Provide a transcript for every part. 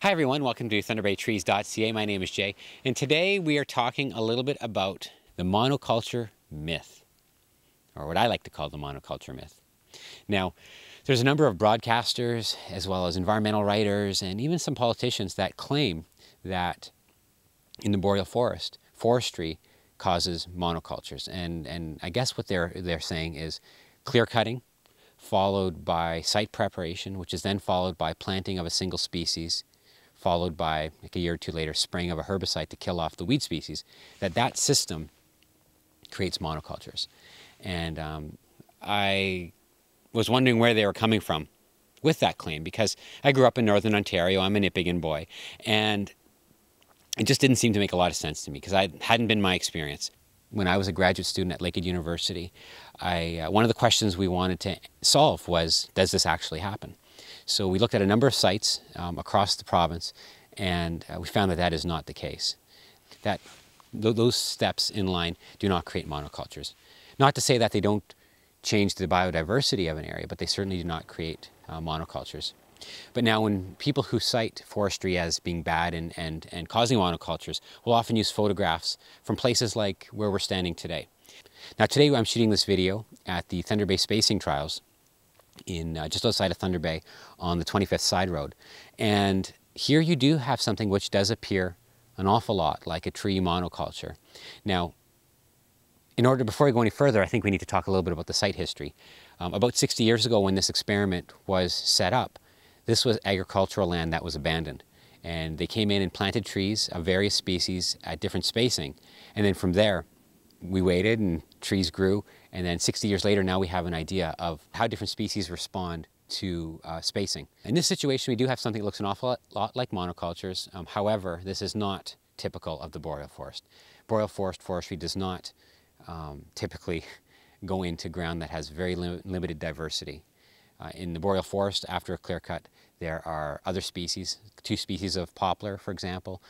Hi everyone, welcome to thunderbaytrees.ca. My name is Jay, and today we are talking a little bit about the monoculture myth, or what I like to call the monoculture myth. Now, there's a number of broadcasters, as well as environmental writers, and even some politicians that claim that in the boreal forest, forestry causes monocultures. And I guess what they're saying is clear cutting, followed by site preparation, which is then followed by planting of a single species, followed by, like a year or two later, spraying of a herbicide to kill off the weed species, that system creates monocultures. And I was wondering where they were coming from with that claim, because I grew up in Northern Ontario. I'm a Nippigan boy, and it just didn't seem to make a lot of sense to me, because it hadn't been my experience. When I was a graduate student at Lakehead University, one of the questions we wanted to solve was, does this actually happen? So we looked at a number of sites across the province, and we found that that is not the case. That those steps in line do not create monocultures. Not to say that they don't change the biodiversity of an area, but they certainly do not create monocultures. But now when people who cite forestry as being bad and causing monocultures will often use photographs from places like where we're standing today. Now today I'm shooting this video at the Thunder Bay Spacing Trials in just outside of Thunder Bay on the 25th Side Road. And here you do have something which does appear an awful lot like a tree monoculture. Now, before we go any further, I think we need to talk a little bit about the site history. About 60 years ago, when this experiment was set up, this was agricultural land that was abandoned. And they came in and planted trees of various species at different spacing. And then from there, we waited and trees grew. And then 60 years later, now we have an idea of how different species respond to spacing. In this situation, we do have something that looks an awful lot like monocultures. However, this is not typical of the boreal forest. Boreal forest forestry does not typically go into ground that has very limited diversity. In the boreal forest, after a clear cut, there are other species, 2 species of poplar, for example,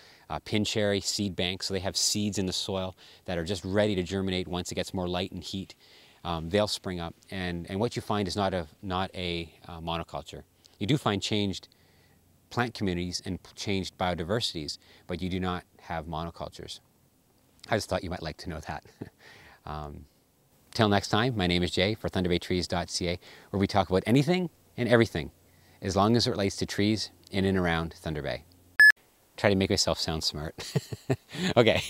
pin cherry, seed banks, so they have seeds in the soil that are just ready to germinate once it gets more light and heat. They'll spring up, and what you find is not a monoculture. You do find changed plant communities and changed biodiversities, but you do not have monocultures. I just thought you might like to know that. Till next time, my name is Jay for thunderbaytrees.ca, where we talk about anything and everything, as long as it relates to trees in and around Thunder Bay. Try to make myself sound smart. Okay.